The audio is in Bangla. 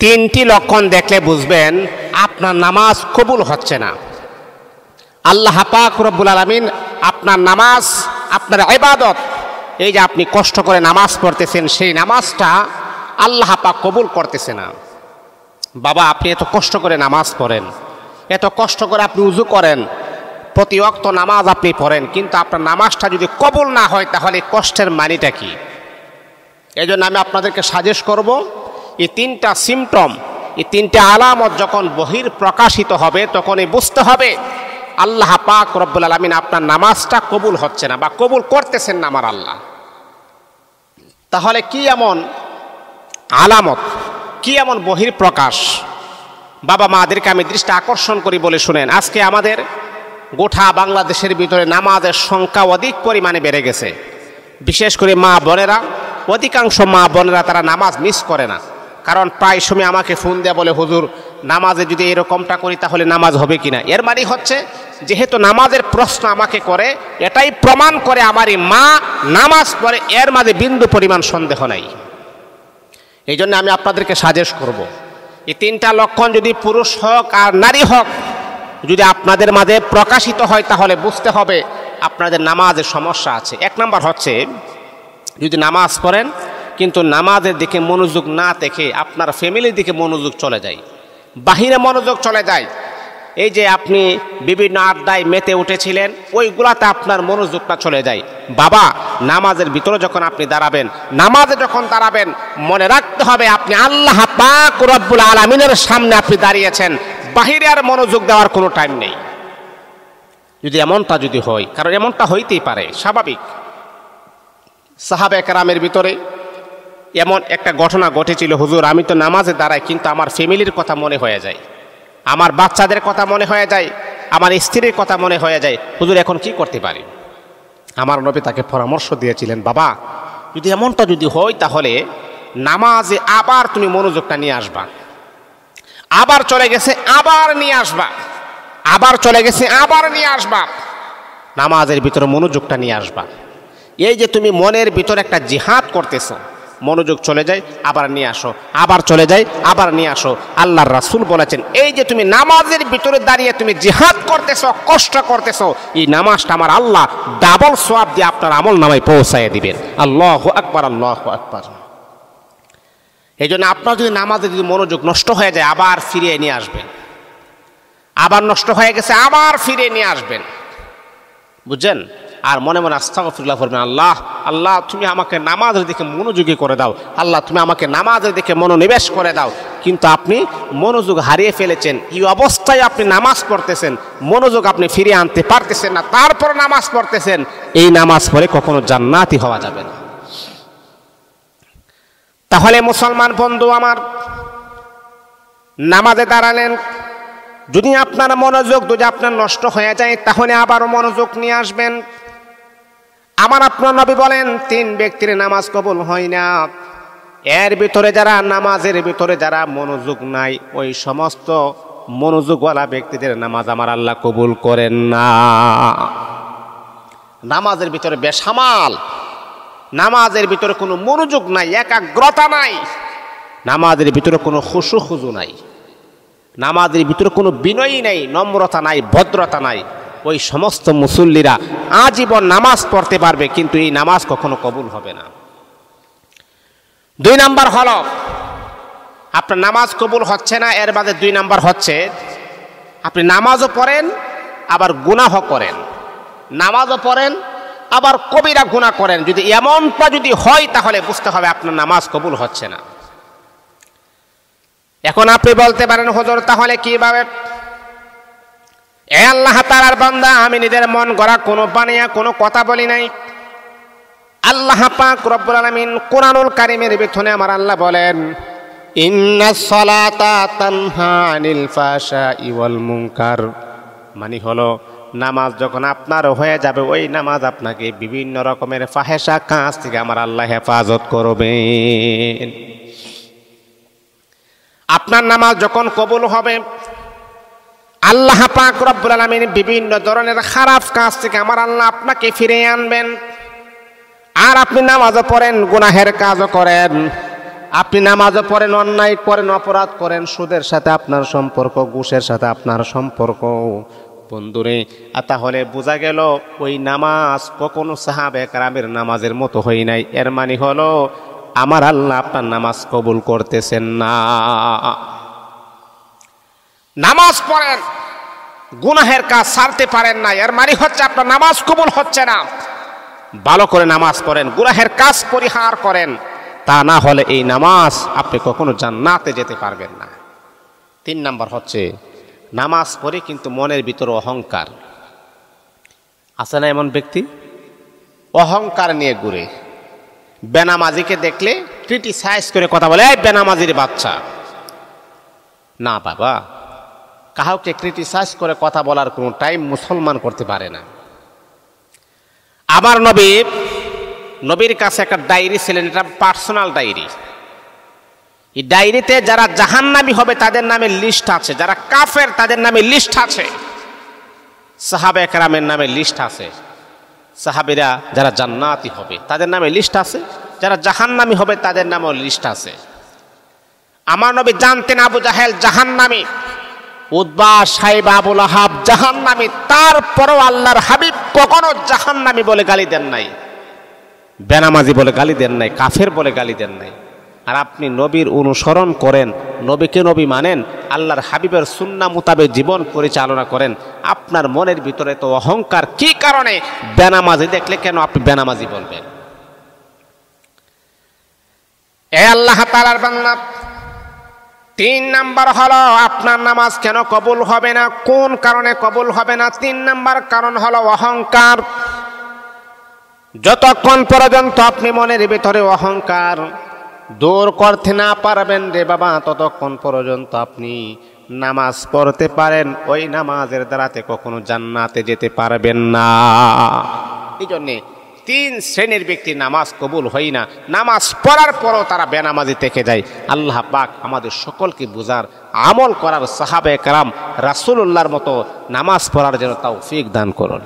তিনটি লক্ষণ দেখলে বুঝবেন আপনার নামাজ কবুল হচ্ছে না। আল্লাহ পাক রব্বুল আলামিন আপনার নামাজ, আপনার ইবাদত, এই যে আপনি কষ্ট করে নামাজ পড়তেছেন, সেই নামাজটা আল্লাহ পাক কবুল করতেছে না। বাবা, আপনি এত কষ্ট করে নামাজ পড়েন, এত কষ্ট করে আপনি উযু করেন, প্রতি ওয়াক্ত নামাজ আপনি পড়েন, কিন্তু আপনার নামাজটা যদি কবুল না হয় তাহলে কষ্টের মানিটা কি? এই জন্য আমি আপনাদেরকে সাজেস্ট করব, এই তিনটা সিমটম, এই তিনটা আলামত যখন বহির প্রকাশিত হবে তখনই বুঝতে হবে আল্লাহ পাক রব্বুল আলামিন আপনার নামাজটা কবুল হচ্ছে না বা কবুল করতেছেন না আমার আল্লাহ। তাহলে কি এমন আলামত, কি এমন বহির প্রকাশ? বাবা মাদেরকে আমি দৃষ্টি আকর্ষণ করি বলে শুনেন। আজকে আমাদের গোটা বাংলাদেশের ভিতরে নামাজের সংখ্যা অধিক পরিমাণে বেড়ে গেছে। বিশেষ করে মা বোনেরা, অধিকাংশ মা বোনেরা তারা নামাজ মিস করে না। কারণ প্রায় সময় আমাকে ফোন দেয়া বলে, হুজুর নামাজে যদি এরকমটা করি তাহলে নামাজ হবে কিনা। এর মানে হচ্ছে যেহেতু নামাজের প্রশ্ন আমাকে করে, এটাই প্রমাণ করে আমারই মা নামাজ পড়ে, এর মাঝে বিন্দু পরিমাণ সন্দেহ নাই। এই জন্য আমি আপনাদেরকে সাজেস্ট করব, এই তিনটা লক্ষণ যদি পুরুষ হোক আর নারী হোক যদি আপনাদের মাঝে প্রকাশিত হয় তাহলে বুঝতে হবে আপনাদের নামাজের সমস্যা আছে। এক নাম্বার হচ্ছে, যদি নামাজ পড়েন কিন্তু নামাজের দিকে মনোযোগ না দেখে আপনার ফ্যামিলির দিকে মনোযোগ চলে যায়, বাহিরে মনোযোগ চলে যায়। এই যে আপনি বিভিন্ন আড্ডায় মেতে উঠেছিলেন, ওইগুলাতে আপনার মনোযোগটা চলে যায়। বাবা, নামাজের ভিতরে যখন আপনি দাঁড়াবেন, নামাজে যখন দাঁড়াবেন, মনে রাখতে হবে আপনি আল্লাহ পাক রব্বুল আলামিনের সামনে আপনি দাঁড়িয়েছেন, বাহিরে আর মনোযোগ দেওয়ার কোনো টাইম নেই। যদি এমনটা যদি হয়, কারণ এমনটা হইতেই পারে, স্বাভাবিক। সাহাবায়ে কেরামের ভিতরে এমন একটা ঘটনা ঘটেছিল, হুজুর আমি তো নামাজে দাঁড়াই কিন্তু আমার ফ্যামিলির কথা মনে হয়ে যায়, আমার বাচ্চাদের কথা মনে হয়ে যায়, আমার স্ত্রীর কথা মনে হয়ে যায়, হুজুর এখন কি করতে পারি? আমার নবী তাকে পরামর্শ দিয়েছিলেন, বাবা যদি এমনটা যদি হয় তাহলে নামাজে আবার তুমি মনোযোগটা নিয়ে আসবা। আবার চলে গেছে আবার নিয়ে আসবা, আবার চলে গেছে আবার নিয়ে আসবা, নামাজের ভিতরে মনোযোগটা নিয়ে আসবা। এই যে তুমি মনের ভিতরে একটা জিহাদ করতেছো, মনোযোগ চলে যায় আবার নিয়ে আসো, আবার চলে যায় আবার নিয়ে আসো। আল্লাহর রাসূল বলেছেন, এই যে তুমি নামাজের ভিতরে দাঁড়িয়ে তুমি জিহাদ করতেছো, কষ্ট করতেছো, এই নামাজটা আমার আল্লাহ ডাবল সওয়াব দিয়ে আপনার আমল নামায় পৌঁছায় দিবেন। আল্লাহু আকবার, আল্লাহু আকবার। এই জন্য আপনার যদি নামাজে যদি মনোযোগ নষ্ট হয়ে যায় আবার ফিরিয়ে নিয়ে আসবেন, আবার নষ্ট হয়ে গেছে আবার ফিরিয়ে নিয়ে আসবেন, বুঝছেন? আর মনে মনে আস্তাগফিরুল্লাহ করবেন, আল্লাহ আল্লাহ তুমি আমাকে নামাজের দিকে মনোযোগী করে দাও, আল্লাহ তুমি আমাকে নামাজের দিকে মনোনিবেশ করে দাও। কিন্তু আপনি মনোযোগ হারিয়ে ফেলেছেন, এই অবস্থায় আপনি নামাজ পড়তেছেন, মনোযোগ আপনি ফিরিয়ে আনতে পারতেছেন না, তারপর নামাজ পড়তেছেন, এই নামাজ পড়ে কখনো জান্নাতি হওয়া যাবে না। তাহলে মুসলমান বন্ধু আমার, নামাজে দাঁড়ালেন, যদি আপনার মনোযোগ যদি আপনার নষ্ট হয়ে যায় তাহলে আবারও মনোযোগ নিয়ে আসবেন। আমার আপনার নবী বলেন, 3 ব্যক্তির নামাজ কবুল হয় না। এর ভিতরে যারা নামাজের ভিতরে যারা মনোযোগ নাই, ওই সমস্ত মনোযোগওয়ালা ব্যক্তিদের নামাজ আমার আল্লাহ কবুল করেন না। নামাজের ভিতরে বেসামাল, নামাজের ভিতরে কোনো মনোযোগ নাই, একাগ্রতা নাই, নামাজের ভিতরে কোনো খুশু খুজু নাই, নামাজের ভিতরে কোনো বিনয়ী নাই, নম্রতা নাই, ভদ্রতা নাই, ওই সমস্ত মুসল্লিরা আজীবন নামাজ পড়তে পারবে কিন্তু এই নামাজ কখনো কবুল হবে না। 2 নাম্বার হলো আপনার নামাজ কবুল হচ্ছে না, এর বাদে 2 নাম্বার হচ্ছে আপনি নামাজও পড়েন আবার গুনাহ করেন, নামাজও পড়েন আবার কবিরা গুনাহ করেন। যদি এমনটা যদি হয় তাহলে বুঝতে হবে আপনার নামাজ কবুল হচ্ছে না। এখন আপনি বলতে পারেন, হুজুর তাহলে কিভাবে? এ আল্লাহ তাআলার বান্দা, আমি নিজের মন গড়া কোনো বানিয়া কোনো কথা বলি নাই। আল্লাহ পাক রব্বুল আলামিন কোরআনুল কারীমের ভিতরে আমার আল্লাহ বলেন, ইন্নাস সালাতা তানহা আনিল ফাহশাই ওয়াল মুনকার, মানে হলো নামাজ যখন আপনার হয়ে যাবে ওই নামাজ আপনাকে বিভিন্ন রকমের ফাহেশা কাজ থেকে আমার আল্লাহ হেফাজত করবেন। আপনার নামাজ যখন কবুল হবে আল্লাহ পাক রব্বুল আলামিন বিভিন্ন ধরনের খারাপ কাজ থেকে আমার আল্লাহ আপনাকে ফিরিয়ে আনবেন। আর আপনি নামাজও পড়েন, গুনাহের কাজও করেন, আপনি নামাজও পড়েন, অন্যায় করেন, অপরাধ করেন, সুদের সাথে আপনার সম্পর্ক, ঘুষের সাথে আপনার সম্পর্ক। বন্ধুরে, তাহলে বোঝা গেল ওই নামাজ কখনো সাহাবে কেরামের নামাজের মতো হয় নাই। এর মানে হলো আমার আল্লাহ আপনার নামাজ কবুল করতেছেন না। নামাজ পড়েন, গুনাহের কাজ ছাড়তে পারেন না, এর মানে হচ্ছে আপনার নামাজ কবুল হচ্ছে না। ভালো করে নামাজ পড়েন, গুনাহের কাজ পরিহার করেন, তা না হলে এই নামাজ আপনি কখনো জান্নাতে যেতে পারবেন না। 3 নাম্বার হচ্ছে নামাজ পড়ে কিন্তু মনের ভিতরে অহংকার আছে না? এমন ব্যক্তি অহংকার নিয়ে ঘুরে, বেনামাজিকে দেখলে ক্রিটিসাইজ করে কথা বলে, এই বেনামাজির বাচ্চা। না বাবা, কাউকে ক্রিটিসাইজ করে কথা বলার কোনো টাইম মুসলমান করতে পারে না। আমার নবীর কাছে একটা ডায়েরি ছিলেন, এটা পার্সোনাল ডায়েরি। এই ডায়েরিতে যারা জাহান্নামী হবে তাদের নামে লিস্ট আছে, যারা কাফের তাদের নামে লিস্ট আছে, সাহাবে কেরামের নামে লিস্ট আছে। সাহাবীরা যারা জান্নাতি হবে তাদের নামে লিস্ট আছে, যারা জাহান্নামী হবে তাদের নামেও লিস্ট আছে। আমার নবী জানতেন আবু জাহেল জাহান্নামী, উতবা, সাইবা, আবু লাহাব জাহান্নামী, তারপরও আল্লাহর হাবিব কখনো জাহান্নামী বলে গালি দেন নাই, বেনামাজি বলে গালি দেন নাই, কাফের বলে গালি দেন নাই। আর আপনি নবীর অনুসরণ করেন, নবীকে নবী মানেন, আল্লাহর হাবিবের সুন্নাহ মোতাবেক জীবন পরিচালনা করেন, আপনার মনের ভিতরে তো অহংকার কি কারণে? বেনামাজি দেখলে কেন আপনি বেনামাজি বলবেন? এ আল্লাহ তাআলার বান্দা, 3 নাম্বার হলো আপনার নামাজ কেন কবুল হবে না, কোন কারণে কবুল হবে না? 3 নাম্বার কারণ হলো অহংকার। যতক্ষণ পর্যন্ত আপনি মনের ভিতরে অহংকার দূর করতে না পারবেন রে বাবা, ততক্ষণ পর্যন্ত আপনি নামাজ পড়তে পারেন, ওই নামাজের দ্বারাতে কখনো জান্নাতে যেতে পারবেন না। এই জন্যে 3 শ্রেণীর ব্যক্তি নামাজ কবুল হয় না, নামাজ পড়ার পরও তারা বেনামাজি থেকে যায়। আল্লাহ পাক আমাদের সকলকে বুঝার, আমল করার, সাহাবে কেরাম রাসূলুল্লাহর মতো নামাজ পড়ার জন্য তৌফিক দান করুন।